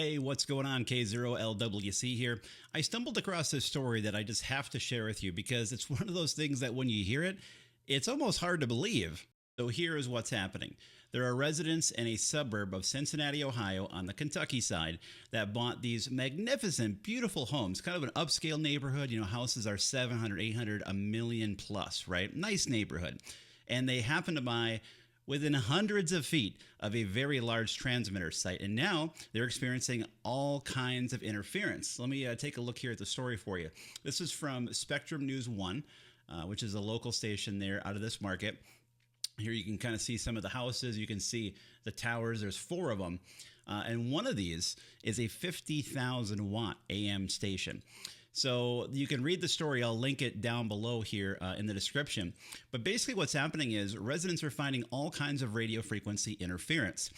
Hey, what's going on? K0LWC here. I stumbled across this story that I just have to share with you because it's one of those things that when you hear it, it's almost hard to believe. So here is what's happening. There are residents in a suburb of Cincinnati, Ohio on the Kentucky side that bought these magnificent, beautiful homes, kind of an upscale neighborhood. Houses are 700, 800, a million plus, right? Nice neighborhood. And they happen to buy within hundreds of feet of a very large transmitter site. And now they're experiencing all kinds of interference. Let me take a look here at the story for you. This is from Spectrum News 1, which is a local station there out of this market. Here you can kind of see some of the houses. You can see the towers. There's 4 of them. And one of these is a 50,000 watt AM station. So you can read the story. I'll link it down below here in the description. But basically what's happening is residents are finding all kinds of radio frequency interference.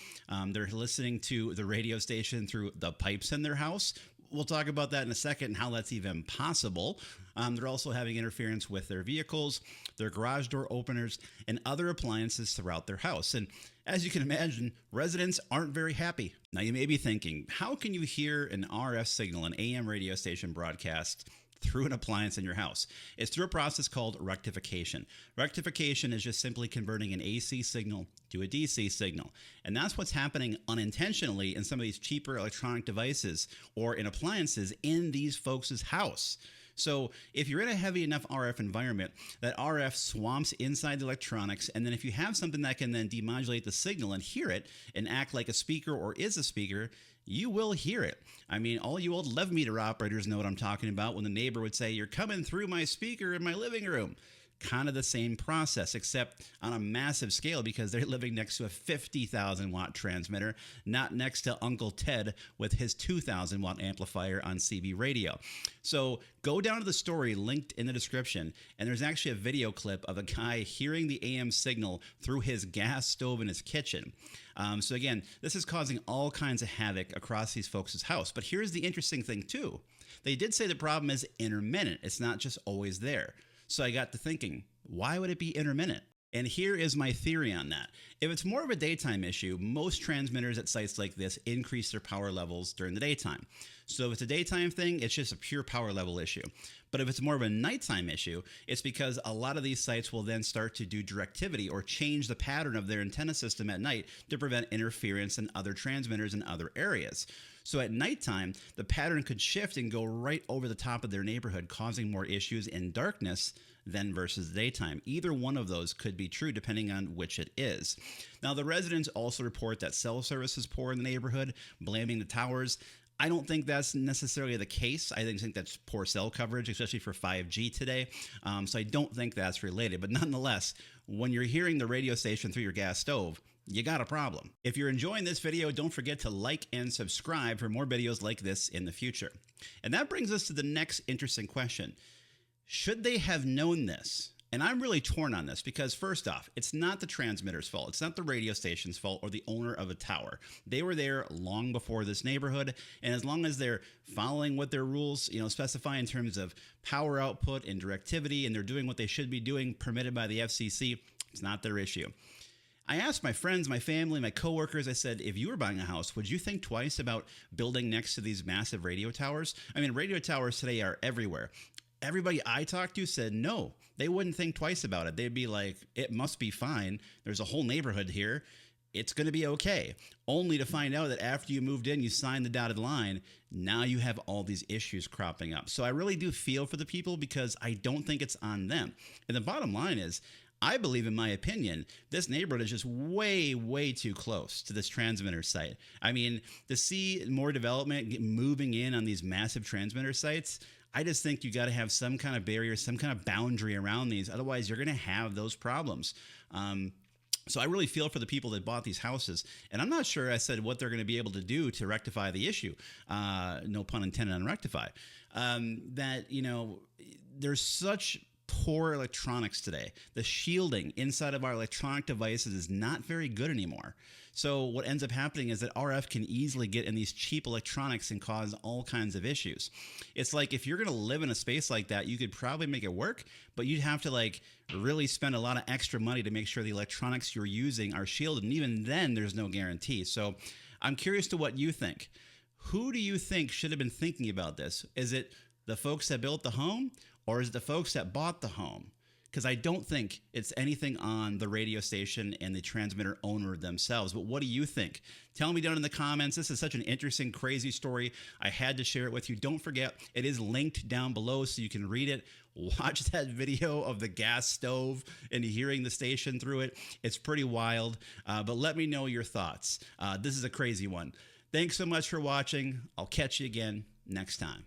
They're listening to the radio station through the pipes in their house. We'll talk about that in a second and how that's even possible. They're also having interference with their vehicles, their garage door openers, and other appliances throughout their house. And as you can imagine, residents aren't very happy. Now you may be thinking, how can you hear an RF signal, an AM radio station broadcast through an appliance in your house? It's through a process called rectification. Rectification is just simply converting an AC signal to a DC signal. And that's what's happening unintentionally in some of these cheaper electronic devices or in appliances in these folks' house. So if you're in a heavy enough RF environment, that RF swamps inside the electronics, and then if you have something that can then demodulate the signal and hear it and act like a speaker or is a speaker, you will hear it. I mean, all you old 11 meter operators know what I'm talking about when the neighbor would say, "You're coming through my speaker in my living room." Kind of the same process, except on a massive scale because they're living next to a 50,000 watt transmitter, not next to Uncle Ted with his 2,000 watt amplifier on CB radio. So go down to the story linked in the description, and there's actually a video clip of a guy hearing the AM signal through his gas stove in his kitchen. So again, this is causing all kinds of havoc across these folks' house. But here's the interesting thing too. They did say the problem is intermittent. It's not just always there. So I got to thinking, why would it be intermittent? And here is my theory on that. If it's more of a daytime issue, most transmitters at sites like this increase their power levels during the daytime. So if it's a daytime thing, it's just a pure power level issue. But if it's more of a nighttime issue, it's because a lot of these sites will then start to do directivity or change the pattern of their antenna system at night to prevent interference in other transmitters in other areas. So at nighttime, the pattern could shift and go right over the top of their neighborhood, causing more issues in darkness than versus daytime. Either one of those could be true depending on which it is. Now, the residents also report that cell service is poor in the neighborhood, blaming the towers. I don't think that's necessarily the case. I think that's poor cell coverage, especially for 5G today. So I don't think that's related. But nonetheless, when you're hearing the radio station through your gas stove, you got a problem. If you're enjoying this video, don't forget to like and subscribe for more videos like this in the future. And that brings us to the next interesting question. Should they have known this? And I'm really torn on this because first off, it's not the transmitter's fault. It's not the radio station's fault or the owner of a tower. They were there long before this neighborhood. And as long as they're following what their rules, specify in terms of power output and directivity, and they're doing what they should be doing permitted by the FCC, it's not their issue. I asked my friends, my family, my coworkers, I said, if you were buying a house, would you think twice about building next to these massive radio towers? I mean, radio towers today are everywhere. Everybody I talked to said no, they wouldn't think twice about it. They'd be like, it must be fine. There's a whole neighborhood here. It's going to be okay. Only to find out that after you moved in, you signed the dotted line. Now you have all these issues cropping up. So I really do feel for the people because I don't think it's on them. And the bottom line is, I believe, in my opinion, this neighborhood is just way, way too close to this transmitter site. I mean, to see more development moving in on these massive transmitter sites, I just think you got to have some kind of barrier, some kind of boundary around these. Otherwise, you're going to have those problems. So I really feel for the people that bought these houses. And I'm not sure, I said, what they're going to be able to do to rectify the issue. No pun intended on rectify. There's such poor electronics today. The shielding inside of our electronic devices is not very good anymore. So what ends up happening is that RF can easily get in these cheap electronics and cause all kinds of issues. It's like if you're going to live in a space like that, you could probably make it work, but you'd have to really spend a lot of extra money to make sure the electronics you're using are shielded. And even then, there's no guarantee. So I'm curious to what you think. Who do you think should have been thinking about this? Is it the folks that built the home, or is it the folks that bought the home? Because I don't think it's anything on the radio station and the transmitter owner themselves. But what do you think? Tell me down in the comments. This is such an interesting, crazy story. I had to share it with you. Don't forget, it is linked down below so you can read it. Watch that video of the gas stove and hearing the station through it. It's pretty wild, but let me know your thoughts. This is a crazy one. Thanks so much for watching. I'll catch you again next time.